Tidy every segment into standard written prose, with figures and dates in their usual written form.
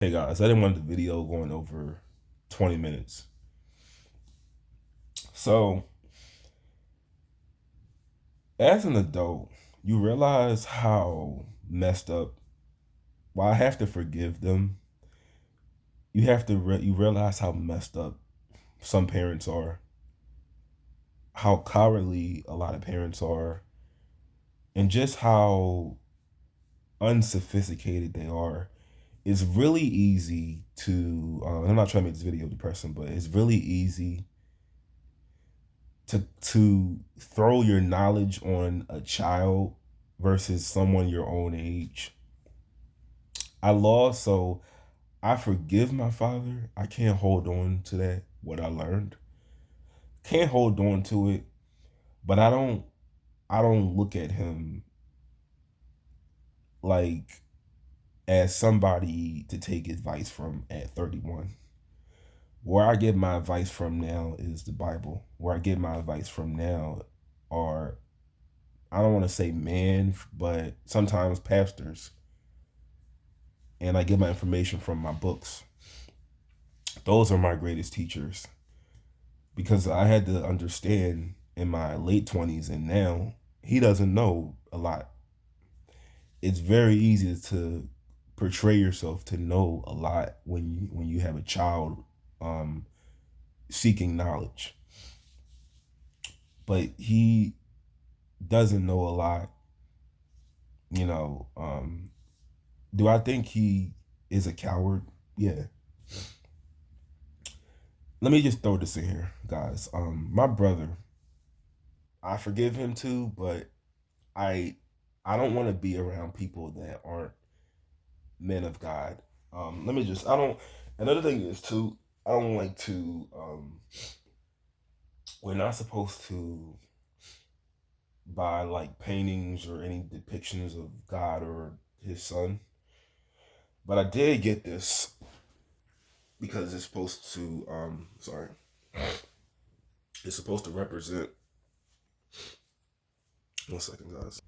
Hey guys, I didn't want the video going over 20 minutes. So, as an adult, you realize how messed up. While I have to forgive them, you realize how messed up some parents are, how cowardly a lot of parents are, and just how unsophisticated they are. It's really easy to. I'm not trying to make this video depressing, but it's really easy to throw your knowledge on a child versus someone your own age. I lost, so I forgive my father. I can't hold on to that, what I learned. Can't hold on to it, but I don't look at him like as somebody to take advice from at 31. Where I get my advice from now is the Bible. Where I get my advice from now are, I don't want to say men, but sometimes pastors. And I get my information from my books. Those are my greatest teachers because I had to understand in my late 20s and now he doesn't know a lot. It's very easy to portray yourself to know a lot when you have a child um, seeking knowledge, but he doesn't know a lot. You know, do I think he is a coward? Yeah. Let me just throw this in here, guys. My brother, I forgive him too, but I I don't want to be around people that aren't men of God. Let me just I don't Another thing is too, I don't like to we're not supposed to buy like paintings or any depictions of God or his son. But I did get this because it's supposed to sorry. It's supposed to represent, one second guys.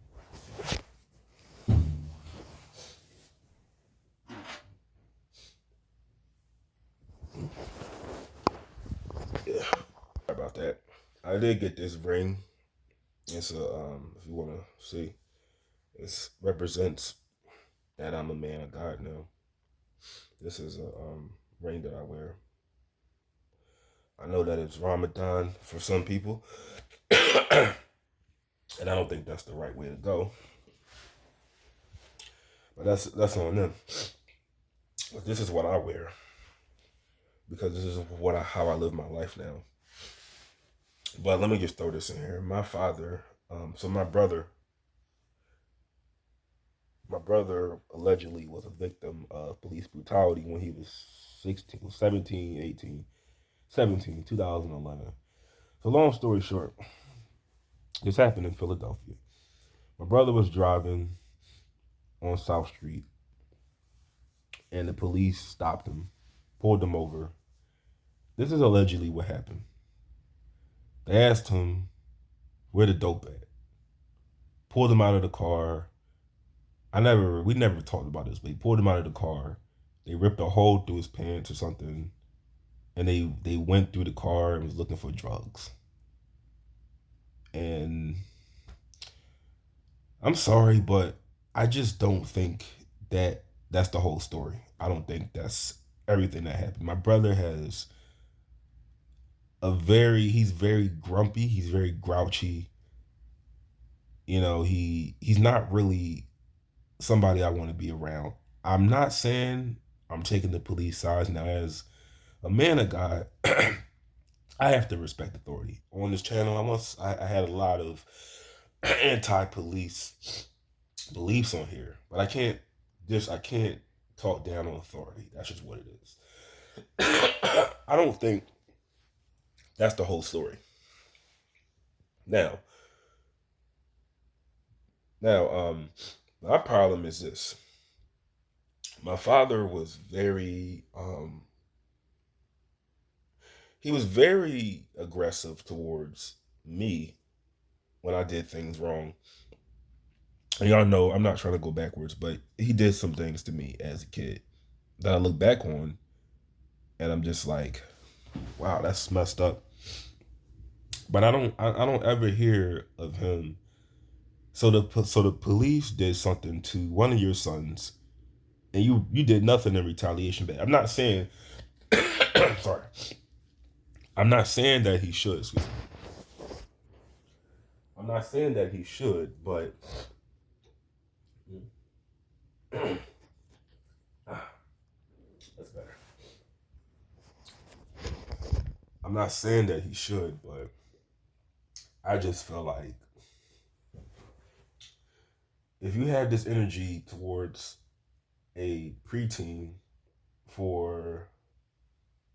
Yeah. Sorry about that. I did get this ring. It's a if you wanna see, it represents that I'm a man of God now. This is a ring that I wear. I know that it's Ramadan for some people, and I don't think that's the right way to go. But that's on them. But this is what I wear because this is how I live my life now. But let me just throw this in here. My father, so my brother allegedly was a victim of police brutality when he was 16, 17, 18, 17, 2011. So long story short, this happened in Philadelphia. My brother was driving on South Street and the police stopped him, pulled him over. This is allegedly what happened. They asked him where the dope at, pulled him out of the car. We never talked about this, but he pulled him out of the car. They ripped a hole through his pants or something, and they went through the car and was looking for drugs. And I'm sorry, but I just don't think that that's the whole story. I don't think that's everything that happened. My brother has he's very grumpy, he's very grouchy. You know, he's not really somebody I want to be around. I'm not saying I'm taking the police sides now. As a man of God, I have to respect authority. On this channel, I had a lot of anti-police beliefs on here, but I can't talk down on authority. That's just what it is. I don't think that's the whole story. Now, now, my problem is this. My father was he was very aggressive towards me when I did things wrong. And y'all know I'm not trying to go backwards, but he did some things to me as a kid that I look back on, and I'm just like, wow, that's messed up. But I don't ever hear of him. So the police did something to one of your sons, and you did nothing in retaliation. But I'm not saying, sorry, I'm not saying that he should. Excuse me. I'm not saying that he should, but that's better. I'm not saying that he should, but I just feel like if you have this energy towards a preteen for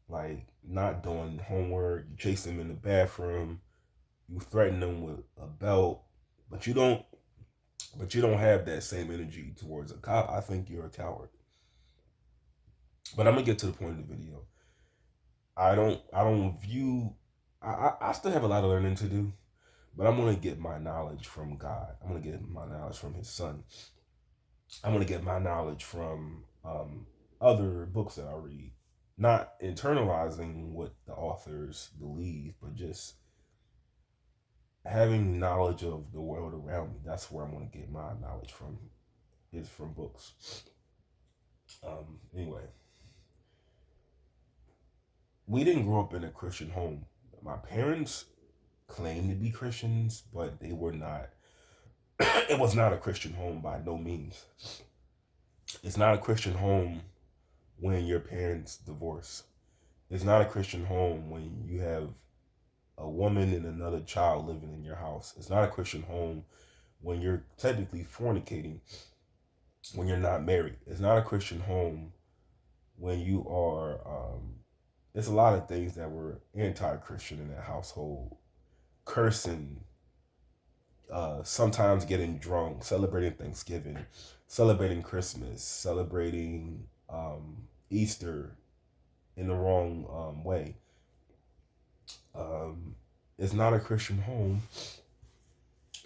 like not doing homework, you chase them in the bathroom, you threaten them with a belt, but you don't have that same energy towards a cop, I think you're a coward. But I'm gonna get to the point of the video. I don't view I still have a lot of learning to do, but I'm gonna get my knowledge from God. I'm gonna get my knowledge from his son. I'm gonna get my knowledge from other books that I read. Not internalizing what the authors believe, but just having knowledge of the world around me. That's where I'm gonna get my knowledge from, is from books. Anyway, we didn't grow up in a Christian home. My parents claimed to be Christians, but they were not. It was not a Christian home by no means. It's not a Christian home when your parents divorce. It's not a Christian home when you have a woman and another child living in your house. It's not a Christian home when you're technically fornicating, when you're not married. It's not a Christian home when you are. There's a lot of things that were anti-Christian in that household, cursing, sometimes getting drunk, celebrating Thanksgiving, celebrating Christmas, celebrating Easter in the wrong way. It's not a Christian home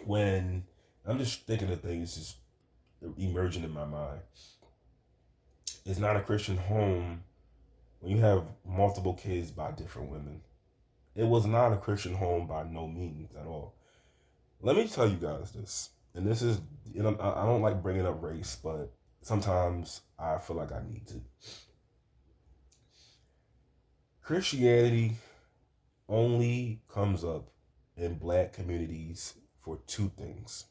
when I'm just thinking of things just emerging in my mind. It's not a Christian home when you have multiple kids by different women. It was not a Christian home by no means at all. Let me tell you guys this, and this is, you know, I don't like bringing up race, but sometimes I feel like I need to. Christianity only comes up in black communities for two things.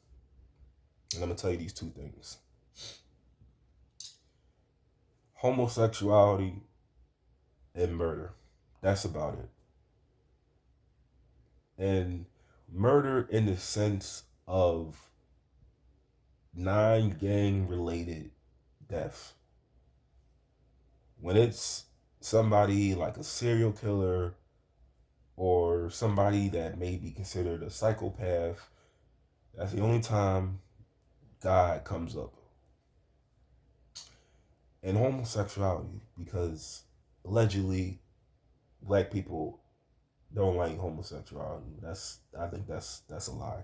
And I'm going to tell you these two things: homosexuality and murder. That's about it. And murder in the sense of non-gang related death. When it's somebody like a serial killer or somebody that may be considered a psychopath, that's the only time God comes up. And homosexuality, because allegedly black people don't like homosexuality. I think that's a lie.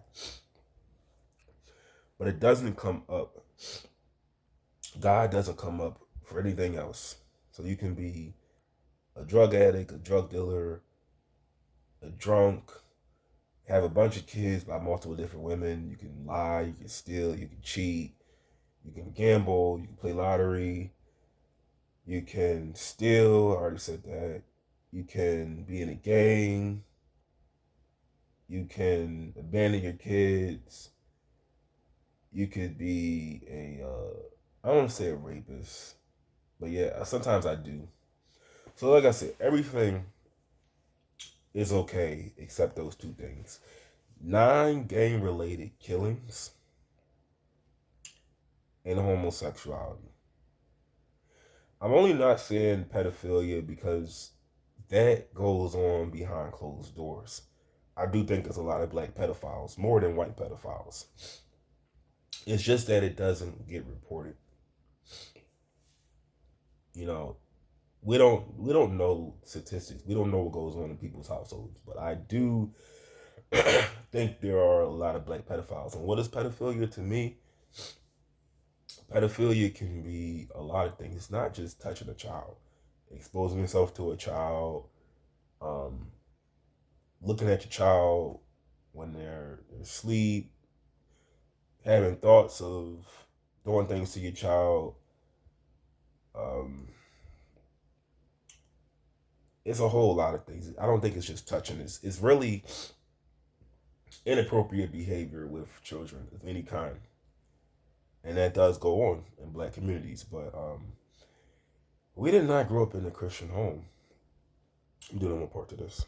But it doesn't come up. God doesn't come up for anything else. So you can be a drug addict, a drug dealer, a drunk, have a bunch of kids by multiple different women. You can lie, you can steal, you can cheat, you can gamble, you can play lottery, you can steal. I already said that. You can be in a gang. You can abandon your kids. You could be I don't want to say a rapist, but yeah, sometimes I do. So like I said, everything is okay except those two things: non-gang related killings and homosexuality. I'm only not saying pedophilia because that goes on behind closed doors. I do think there's a lot of black pedophiles, more than white pedophiles. It's just that it doesn't get reported. You know, we don't know statistics. We don't know what goes on in people's households, but I do think there are a lot of black pedophiles. And what is pedophilia to me? Pedophilia can be a lot of things. It's not just touching a child, exposing yourself to a child, um, looking at your child when they're asleep, having thoughts of doing things to your child. Um, it's a whole lot of things. I don't think it's just touching. It's really inappropriate behavior with children of any kind, and that does go on in black communities. But we did not grow up in a Christian home. I'm doing one part to this.